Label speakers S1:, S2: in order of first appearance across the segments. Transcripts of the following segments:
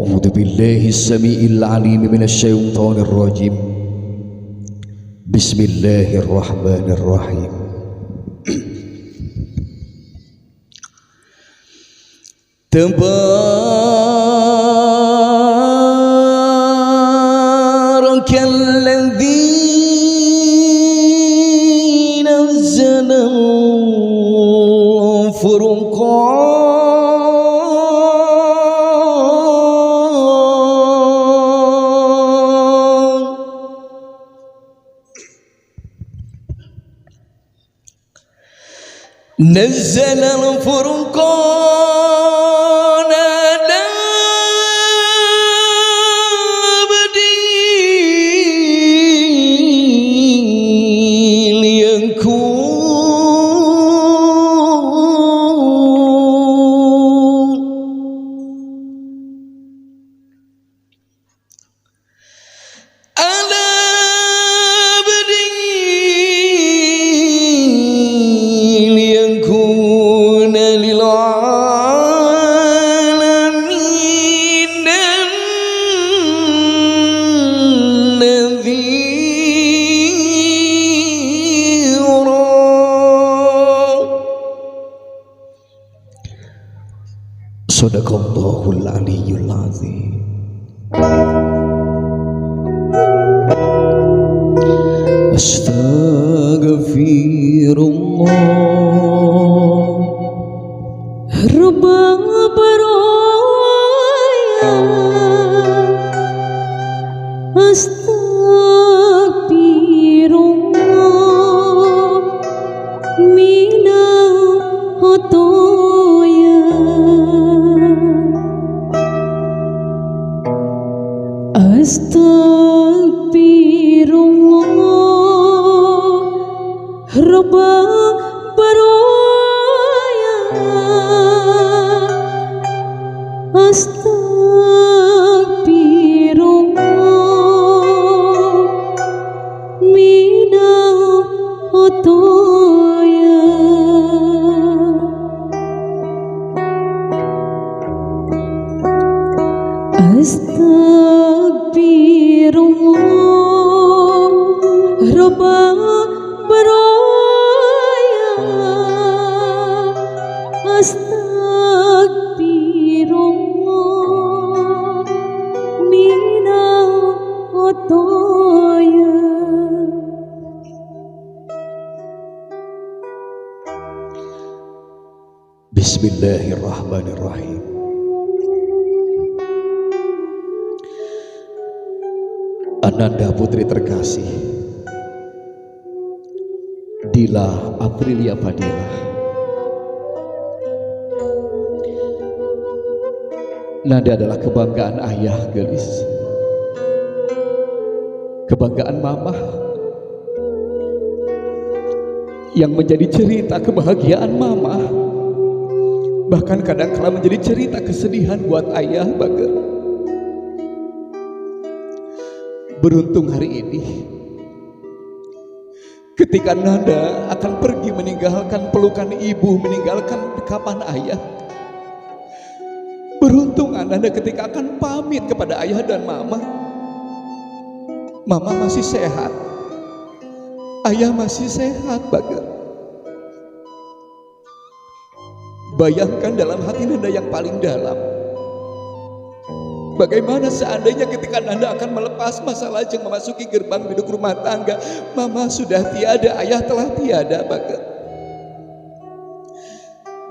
S1: أعوذ بالله السميع العليم من الشيطان الرجيم. بسم الله الرحمن الرحيم. تبارك الذي نزل الفرقان نزل الفرقان على عبده ليكون للعالمين نذيرا. Sadaqallahul aliyyul azim. Astaghfirullah
S2: Rabbal baraya Astagfirullah minal khotoya Astagfirullah Rabbal baraya Astagfirullah minal khotoya Astagfirullah Rabbal baraya Astagfirullah minal khotoya.
S1: Bismillahirrahmanirrahim. Ananda putri terkasih Dila Aprilia Fadilah, Nanda adalah kebanggaan ayah gelis, kebanggaan mamah, yang menjadi cerita kebahagiaan mamah, bahkan kadang-kala menjadi cerita kesedihan buat ayah Bager. Beruntung hari ini ketika Nanda akan pergi meninggalkan pelukan ibu, meninggalkan dekapan ayah, beruntung Nanda ketika akan pamit kepada ayah dan mama, mama masih sehat, ayah masih sehat Bager. Bayangkan dalam hati Nanda yang paling dalam, bagaimana seandainya ketika Nanda akan melepas masa lajang memasuki gerbang biduk rumah tangga, mama sudah tiada, ayah telah tiada Bager.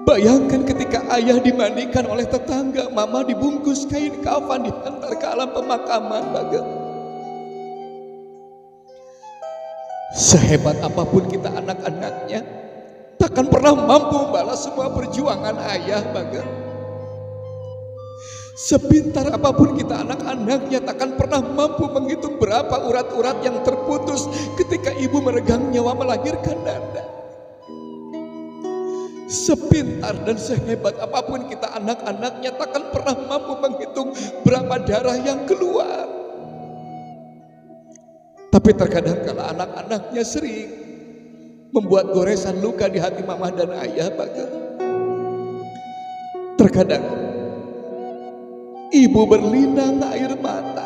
S1: Bayangkan ketika ayah dimandikan oleh tetangga, mama dibungkus kain kafan dihantar ke alam pemakaman Bager. Sehebat apapun kita anak-anaknya, takkan pernah mampu membalas semua perjuangan ayah Bager. Sepintar apapun kita anak-anaknya, takkan pernah mampu menghitung berapa urat-urat yang terputus ketika ibu meregang nyawa melahirkan Nanda. Sepintar dan sehebat apapun kita anak-anaknya, takkan pernah mampu menghitung berapa darah yang keluar. Tapi terkadang kala anak-anaknya sering membuat goresan luka di hati mama dan ayah Bager. Terkadang Ibu berlinang air mata.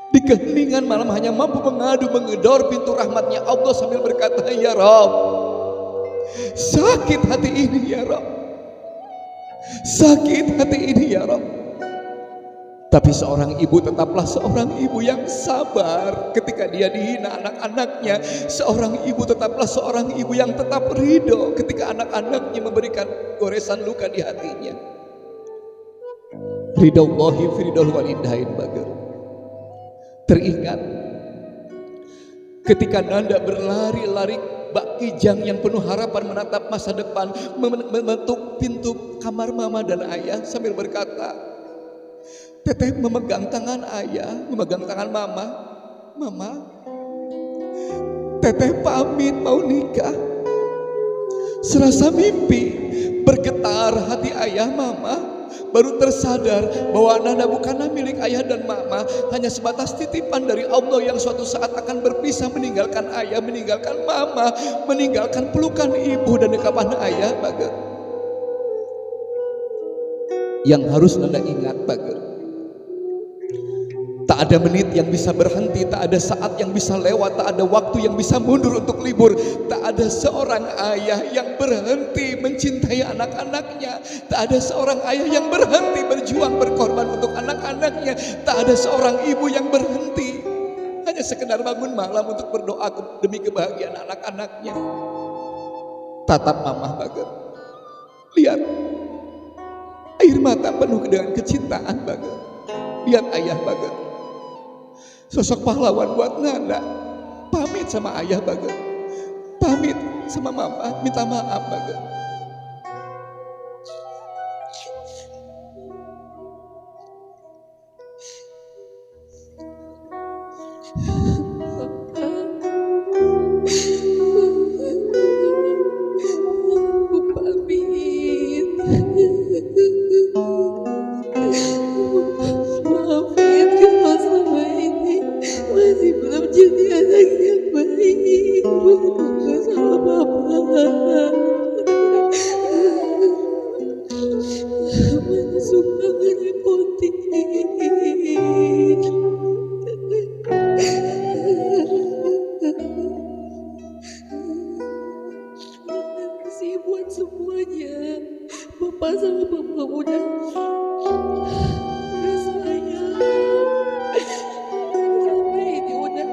S1: Di keheningan malam hanya mampu mengadu mengedor pintu rahmatnya Allah sambil berkata, ya Rob, sakit hati ini ya Rob, sakit hati ini ya Rob. Tapi seorang ibu tetaplah seorang ibu yang sabar ketika dia dihina anak-anaknya. Seorang ibu tetaplah seorang ibu yang tetap ridho ketika anak-anaknya memberikan goresan luka di hatinya. Ridhollahi fi ridhol walidain bager. Teringat ketika Nanda berlari-lari bak kijang yang penuh harapan menatap masa depan, membentuk pintu kamar mama dan ayah sambil berkata, Teteh memegang tangan ayah, memegang tangan mama. Mama, Teteh pamit mau nikah. Serasa mimpi, bergetar hati ayah mama. Baru tersadar bahwa Nanda bukanlah milik ayah dan mama, hanya sebatas titipan dari Allah yang suatu saat akan berpisah, meninggalkan ayah, meninggalkan mama, meninggalkan pelukan ibu dan dekapan ayah. Bager, yang harus Nanda ingat Bager, tak ada menit yang bisa berhenti, tak ada saat yang bisa lewat, tak ada waktu yang bisa mundur untuk libur. Tak ada seorang ayah yang berhenti mencintai anak-anaknya. Tak ada seorang ayah yang berhenti berjuang berkorban untuk anak-anaknya. Tak ada seorang ibu yang berhenti hanya sekedar bangun malam untuk berdoa demi kebahagiaan anak-anaknya. Tatap mama Bager, lihat air mata penuh dengan kecintaan Bager. Lihat ayah Bager, sosok pahlawan buat Nanda. Pamit sama ayah Bager, pamit sama mama, minta maaf Bager.
S2: Maafin kalau selama ini masih belum jadi anak yang baik. Bukan salah Papa. Masih suka ngerepotin. Makasih buat semuanya. Papa sama Mama udah sayang. Selama ini udah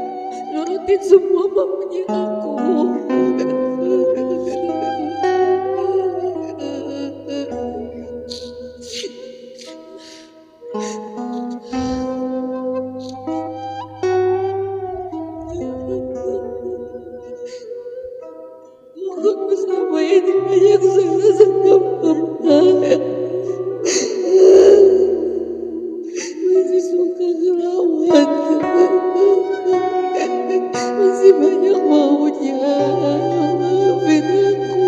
S2: nurutin semua maunya aku. Aku selama ini banyak salah sama Papa. Masih suka ngelawat, masih banyak maunya. Maafin aku.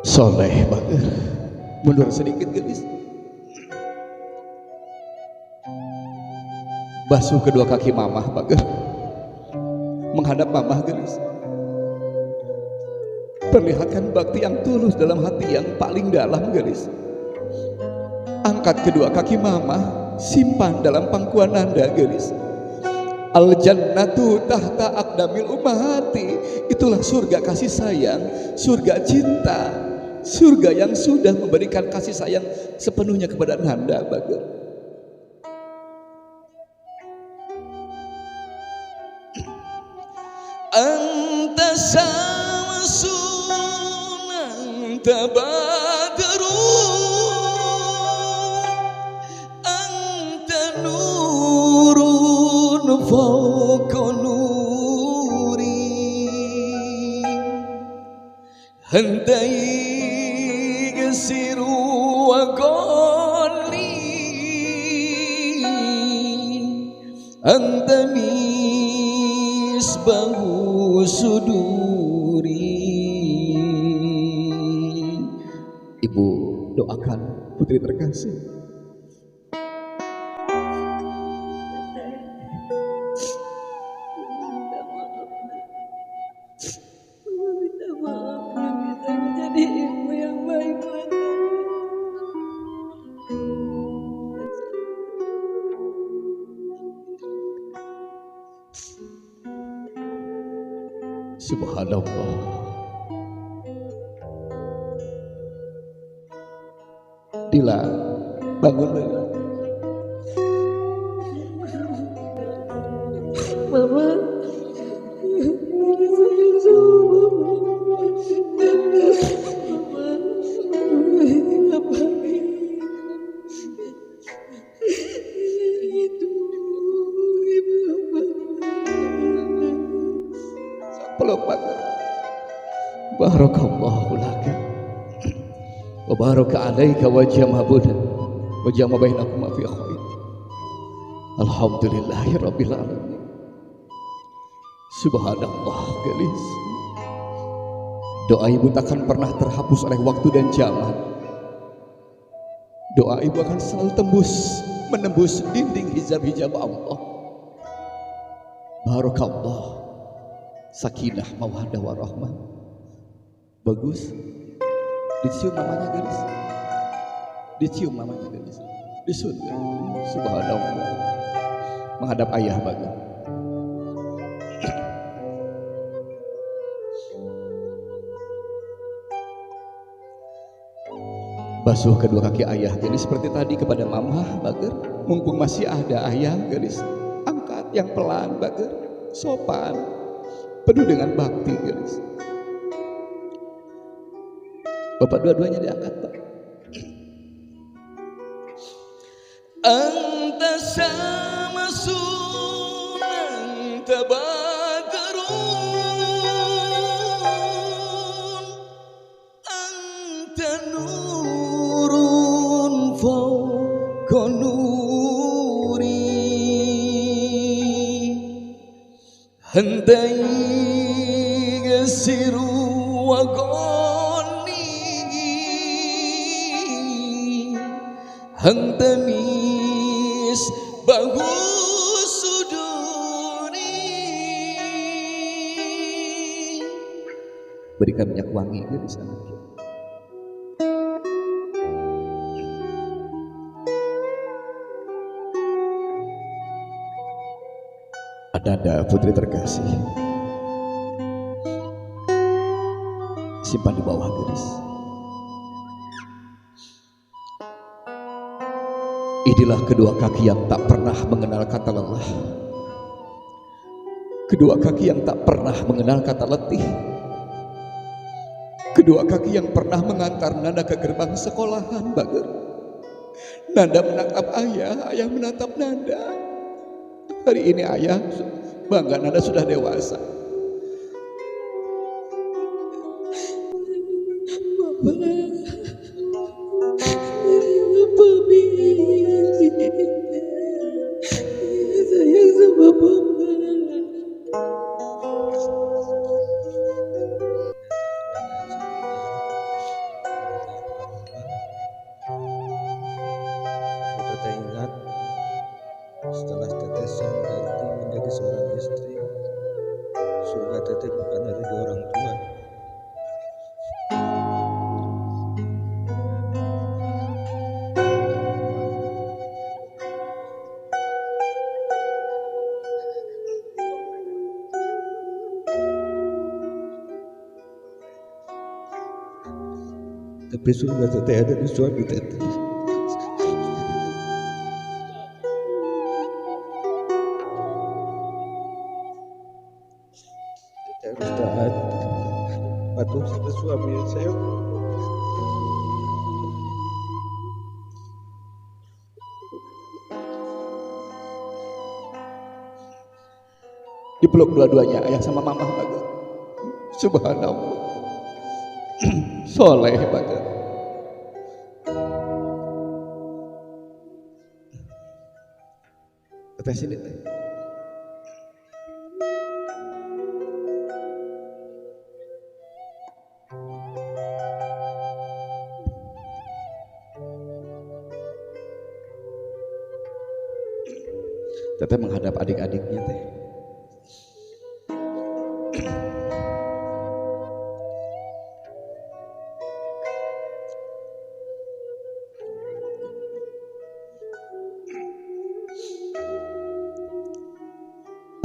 S1: Soleh Bager, mundur sedikit gelis. Basuh kedua kaki mamah Bager, menghadap mamah gelis. Perlihatkan bakti yang tulus dalam hati yang paling dalam gelis. Angkat kedua kaki mamah, simpan dalam pangkuan Nanda gelis. Al jannatu tahta aqdamil ummahati. Itulah surga kasih sayang, surga cinta, surga yang sudah memberikan kasih sayang sepenuhnya kepada Nanda Bager. Anta samsun anta badrun anta nurun fawqa nuri anta yasiru wa qali anta misbahu suduri. Ibu doakan putri terkasih. Subhanallah. Dila, bangun Dila.
S2: Mama sayang sama mama. Apa itu ibu
S1: Peluk Bager. Barakallahu laka wa baraka alaika wa jama'abuna wa jama' bainakum fi khair. Alhamdulillahi rabbil alamin. Subhanallah gelis. Doa ibu takkan pernah terhapus oleh waktu dan zaman. Doa ibu akan selalu menembus dinding hijab-hijab Allah. Barakallah. Sakinah mawaddah warahmah. Bagus. Dicium mamanya gadis. Dicium mamanya gadis. Disun. Subhanallah. Menghadap ayah Bagus. Basuh kedua kaki ayah gadis seperti tadi kepada mama Bager. Mumpung masih ada ayah gadis. Angkat yang pelan Bager. Sopan. Penuh dengan bakti gadis. Bapak dua-duanya diangkat Pak. Anta samasun anta badarun anta nurun fawqa nuri handai yasiru wa Hangtamis bagus suduri. Berikan minyak wangi di sana. Ada putri terkasih. Simpan di bawah gadis. Inilah kedua kaki yang tak pernah mengenal kata lelah. Kedua kaki yang tak pernah mengenal kata letih. Kedua kaki yang pernah mengantar Nanda ke gerbang sekolahan Bager. Nanda menatap ayah, ayah menatap Nanda. Hari ini ayah bangga Nanda sudah dewasa.
S2: sayang sama mama.
S3: Teteh ingat setelah teteh siap ganti menjadi seorang istri, surga teteh bukan dari dua orang tua. Tapi surga teteh ada di suami teteh. Teteh harus taat, patuh sama suami saya.
S1: Dipeluk dua-duanya ayah sama mama Bager. Subhanallah. Soleh Bager. Teteh sini teh. Teteh menghadap adik-adiknya teh.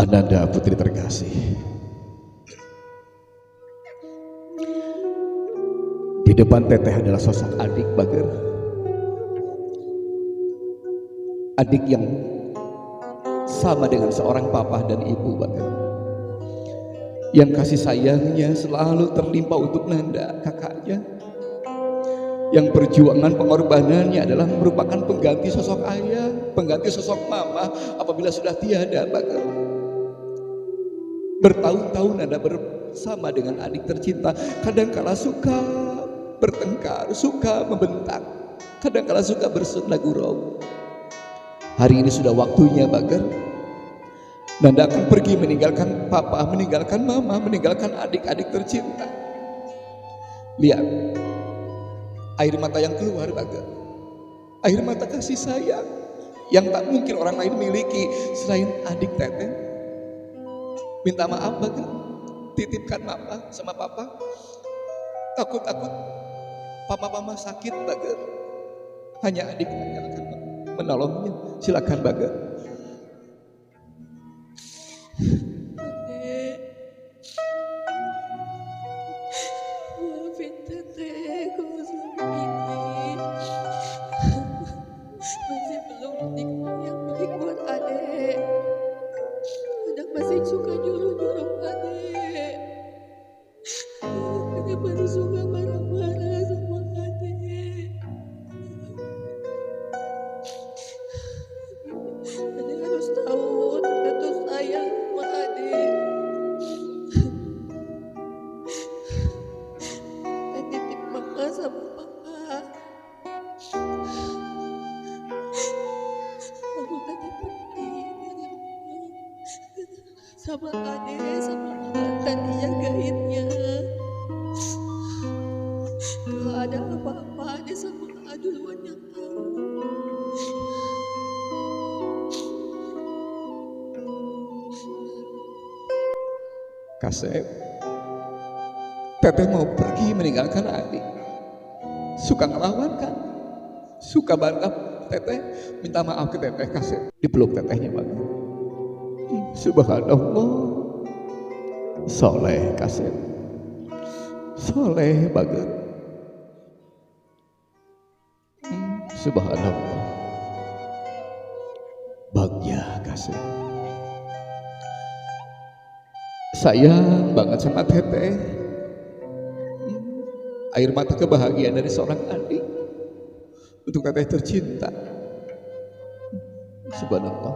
S1: Ananda putri terkasih. depan teteh adalah sosok adik Bager. Adik yang sama dengan seorang papa dan ibu Bager. Yang kasih sayangnya selalu terlimpah untuk Nanda, kakaknya. Yang perjuangan pengorbanannya adalah merupakan pengganti sosok ayah, pengganti sosok mama apabila sudah tiada Bager. Bertahun-tahun Nanda bersama dengan adik tercinta, kadangkala suka bertengkar, suka membentak, kadangkala suka bersenda gurau. Hari ini sudah waktunya Bager. Nanda akan pergi meninggalkan papa, meninggalkan mama, meninggalkan adik-adik tercinta. Lihat air mata yang keluar Bager, air mata kasih sayang yang tak mungkin orang lain miliki selain adik teteh. Minta maaf Bager, titipkan mama sama papa. Takut-takut papa-mama sakit Bager, hanya adik yang akan menolongnya. Silakan Bager.
S2: Adek, maafin teteh kalau selama ini masih belum mendidik yang baik buat adek. Kadang masih suka nyuruh-nyuruh adek. Kadang masih suka marah-marah sama adek. Adek harus tahu teteh tuh sayang sama adek. Teteh titip mama sama papa. Aku teteh pergi sama adek, sama akan dijagainnya. Kalau ada apa-apa adek sama A duluan yang tahu.
S1: Kasep, teteh mau pergi meninggalkan adik. Suka ngelawan kan? Suka bantah teteh. Minta maaf ke teteh Kasep. Dipeluk tetehnya Bager. Subhanallah, soleh Kasep, soleh Bager. Subhanallah, bagja Kasep. Sayang banget sama teteh. Air mata kebahagiaan dari seorang adik untuk teteh tercinta. Subhanallah,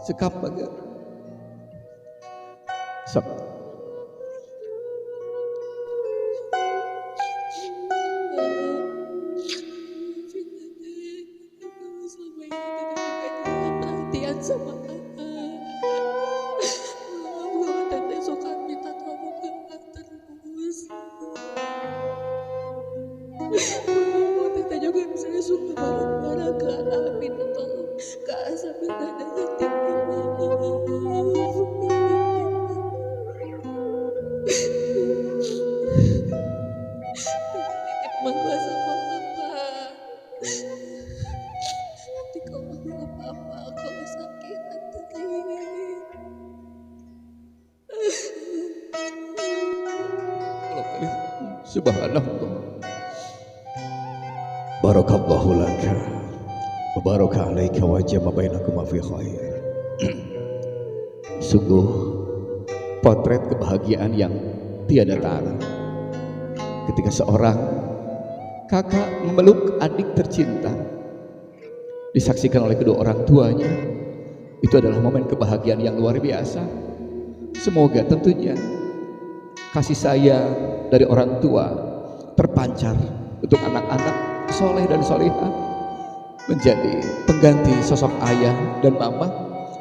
S1: sekap Bager. Sok.
S2: Maafin teteh kalau selama ini teteh juga perhatian sama teteh suka minta tolong ke terus. Teteh juga misalnya suka marah-marah ke minta tolong ke sampai ada hati. Titip mama sama papa. Nanti kalau ada apa-apa, kalau sakit anterin.
S1: Subhanallah. Barakallahu laka wa baraka alaika wa jama bainakuma fi khair. Sungguh potret kebahagiaan yang tiada tara ketika seorang kakak memeluk adik tercinta disaksikan oleh kedua orang tuanya. Itu adalah momen kebahagiaan yang luar biasa. Semoga tentunya kasih sayang dari orang tua terpancar untuk anak-anak soleh dan solehah, menjadi pengganti sosok ayah dan mama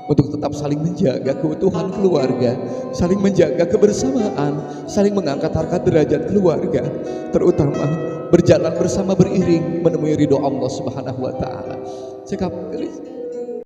S1: untuk tetap saling menjaga keutuhan keluarga, saling menjaga kebersamaan, saling mengangkat harkat derajat keluarga, terutama berjalan bersama beriring menemui ridho Allah Subhanahu wa taala. Cekap